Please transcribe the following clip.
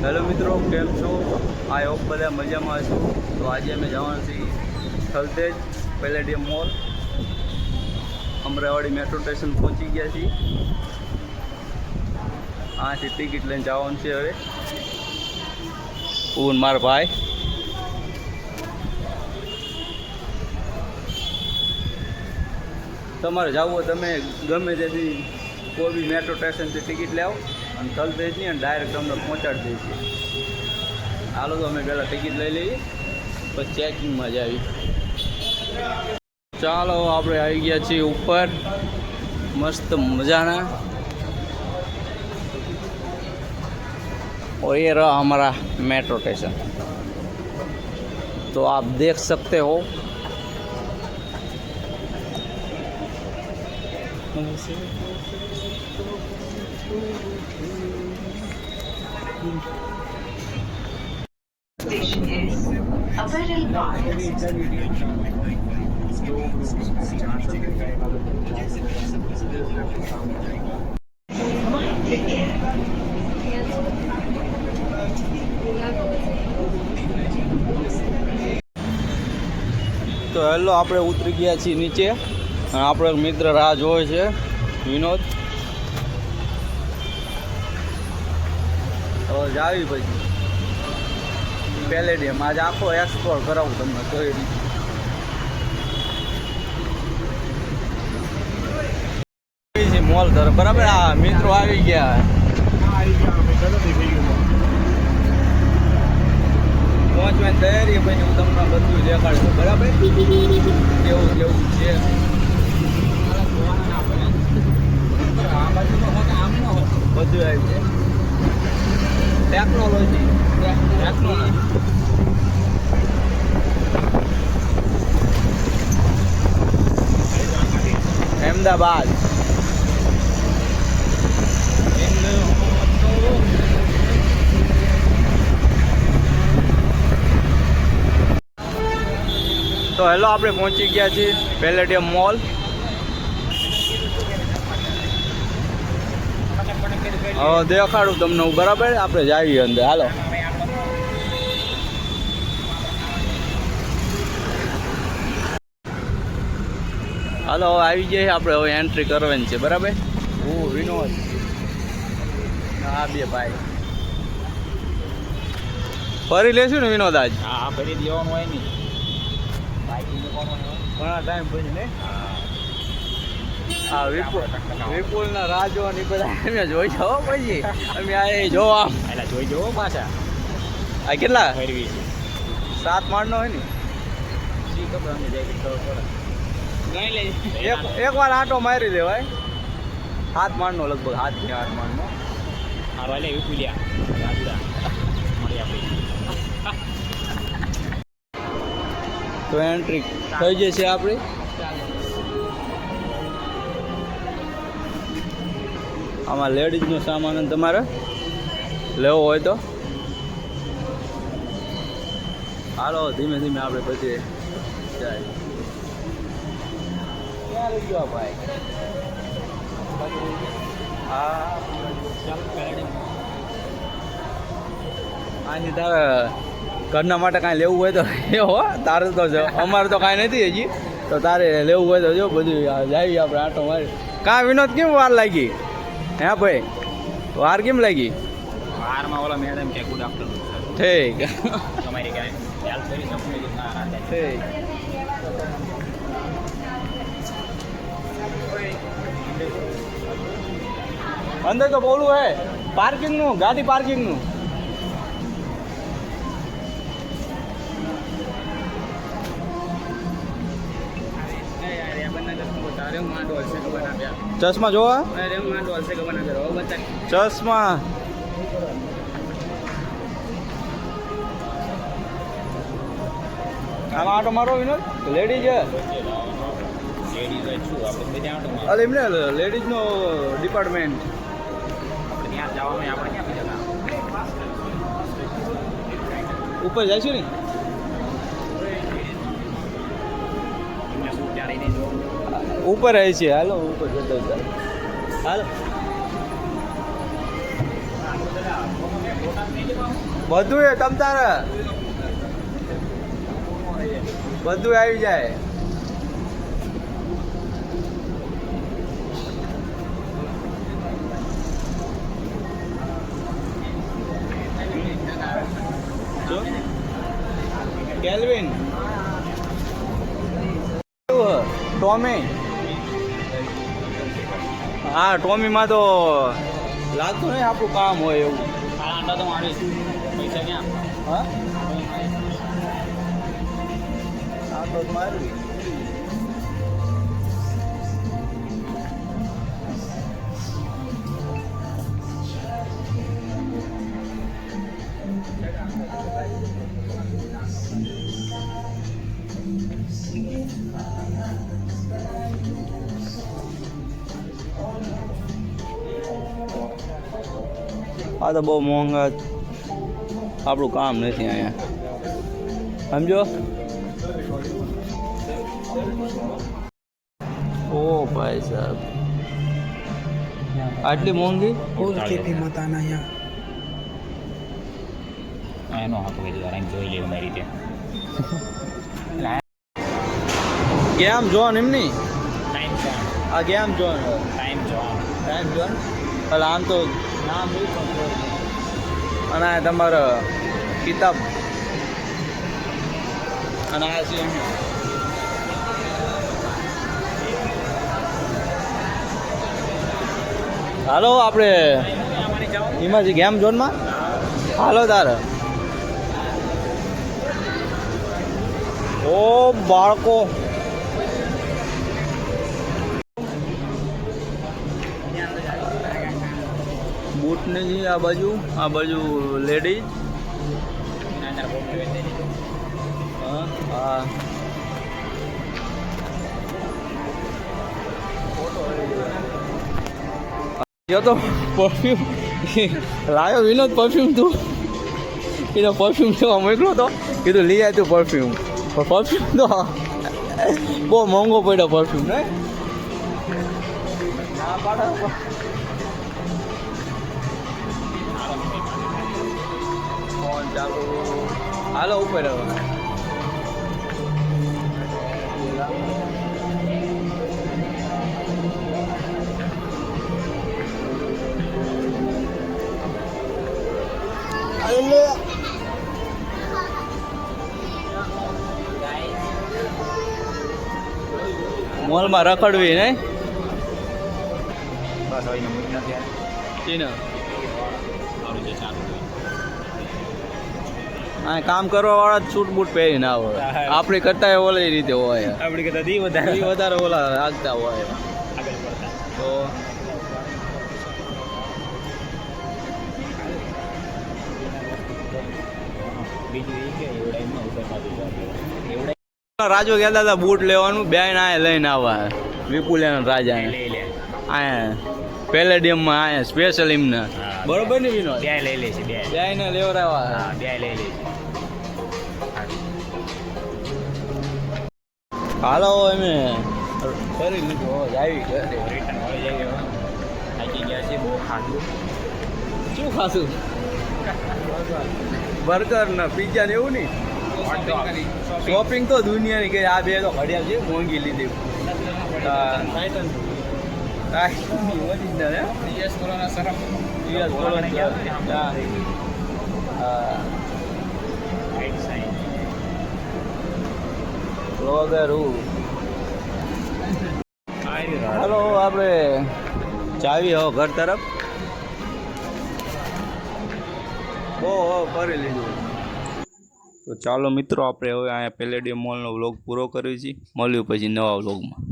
Hello મિત્રો, કેમ છો? આઈ હોપ બધા મજામાં હશો. તો આજે અમે જવાનું છીએ Thaltej palladium mall. Amraiwadi metro station પહોંચી ગયા છીએ. આથી ટિકિટ લઈને જવાનું છે હવે. હું મારા ભાઈ તમારે જવું હોય તમે ગમે ત્યાંથી કોઈ બી મેટ્રો સ્ટેશનથી ટિકિટ લેવો અને થલતેજની અને ડાયરેક્ટ તમને પહોંચાડી દઈશું. હાલો તો અમે પહેલાં ટિકિટ લઈ લઈએ પછી ચેકિંગમાં જ આવી. ચાલો આપણે આવી ગયા છીએ ઉપર મસ્ત મજાના. और ये रहा हमारा मेट्रो स्टेशन. तो आप देख सकते हो Station is Apparel Park. તો હેલો, આપણે ઉતરી ગયા છીએ નીચે અને આપણો એક મિત્ર રાહ જોવે છે, વિનોદ. તો જાવી પછી પેલેડિયમ આજે આખો એક્સપ્લોર કરાવું તમને કઈ રીતે મોલ તરફ. બરાબર, આ મિત્રો આવી ગયા. પહોંચવાની તૈયારી પછી હું તમને બધું દેખાડું. બરાબર, કેવું કેવું છે. બધું આવી છે. ટેકનોલોજી અમદાવાદ. તો હેલો, આપણે પહોંચી ગયા છીએ પેલેડિયમ મોલ. હવે દેખાડું તમને હું. બરાબર, આપણે જઈએ અંદર. હાલો. હાલો, હવે આવી જઈએ આપણે. હવે એન્ટ્રી કરવાની છે. બરાબર, હું વિનોદ, હા બે ભાઈ ફરી લેશું ને વિનોદ આજ. હા, ફરી દેવાનું હોય નહીં. ઘણા ટાઈમ પછી ને હા વિપુલ ના રાજો ને બધા અમે જોઈ જાઓ. પછી અમે આ જોવા એટલે જોઈ જવો પાછા. આ કેટલા ફરવી 7 માળનો હોય ને. શી ખબર અમે જાય ખબર પડે. એક વાર આંટો મારી દેવાય. 7 માળનો લગભગ 7 થી 8 માળનો. હા વાલે વિપુલિયા રાજુડા મળી આપણી. તો એન્ટ્રી થઈ જશે આપણી. આમાં લેડીઝનો સામાન તમારે લેવો હોય તો હાલો. ધીમે ધીમે આપણે પછી જાય. ક્યાં લઈ ગયો ભાઈ? હા, આની તારે ઘરના માટે કાંઈ લેવું હોય તો હો. તારે તો અમારે તો કાંઈ નથી હજી. તો તારે લેવું હોય તો જો બધું જાવી આપણે આંટો મારી. કાં વિનોદ, કેમ વાર લાગી? હે ભાઈ, વાર કેમ લાગી? વારમાં ઓલા મેડમ કે ગુડ આફ્ટરનૂન ઠીક. તમારી કાંઈ હેલ્પ કરી શકું ના રાતે. ઠીક. અંદર તો બોલું હે પાર્કિંગનું, ગાડી પાર્કિંગનું. ચશ્મા જોવા ચશ્મા આમાં આટો મારો વિનોદ. લેડીઝ અરે એમને લેડીઝનો ડિપાર્ટમેન્ટ. આપણે ત્યાં જવાનું આપણે ક્યાં બીજા ઉપર જઈશું ને. ऊपर है છે હાલો ઉપર જતો હાલો બધું એ તમ તારે બધું આવી જાય. Kelvin Tommy. હા ટોમીમાં તો લાગતું નહીં આપણું કામ હોય એવું. આંડા તો મારીશ પૈસા ક્યાં હા આ તો મારું. આ તો બહુ મોંઘા આપણું કામ નથી અહીંયા સમજો. ઓ ભાઈ સાહેબ આટલી મોંઘી ફૂલ કેફી મતાના અહીંયા એનો હાથ હોય જરા જોઈ લેવું મારી રીતે ગેમ જોન એમની. ટાઈમ જોન આ game zone time zone time zone એટલે આમ તો નામ નહીં પણ અને આ તમારો કિતાબ અને આ છે હાલો આપણે એમાંથી ગેમ ઝોનમાં હાલો તારે. ઓ બાળકો બૂટ નથી આ બાજુ લેડીઝ. હા તો પરફ્યુમ લાયો વિનોદ પરફ્યુમ તું એનો પરફ્યુમ લેવા મોકલો તો કીધું લઈ આવ્યું પરફ્યુમ પણ પરફ્યુમ તો બહુ મોંઘો પડ્યો પરફ્યુમ ને. ના પાડો ફોન ચાલુ હાલો ઉપર હવે. મોલમાં રખડવી ને બસ હવે મૂકી નથી તીને સારું છે ચાલુ આ કામ કરવા વાળા જ સૂટ બૂટ પહેરીને આવે. આપણે કરતા ઓલી રીતે હોય આપણી કરતા દી એ વધારે વધારે ઓલા આગતા હોય આગળ પડતા તો બીજું એ કે એવડાઈમાં ઉપર બાજુ એવડાઈ રાજુ કહેતા હતા બૂટ લેવાનું બેન આ લઈને આવવા વિપુલિયાના રાજા લઈ લે અહીંયા પેલેડિયમમાં અહીંયા સ્પેશિયલ એમને હા. બરોબર ને વિનોદ બે લઈ લે છે બે બેને લેવડાવવા. હા બે લઈ લે છે હાલો અમે કરી લીધું આવી ઘરે. રિટર્ન મળી જાય થાકી ગયા છે બહુ ખાધું શું ખાશું બર્ગર ને પિઝા ને એવું નહીં. શોપિંગ તો દુનિયાની કે આ બે તો ઘડિયાળ છે મોંઘી લીધી. હાલો આપણે ચાવી હો ઘર તરફ બહુ કરી લીધું. તો ચાલો મિત્રો આપણે હવે અહીંયા પેલેડિયમ મોલનો વ્લોગ પૂરો કર્યો છે. મળ્યું પછી નવા વ્લોગમાં.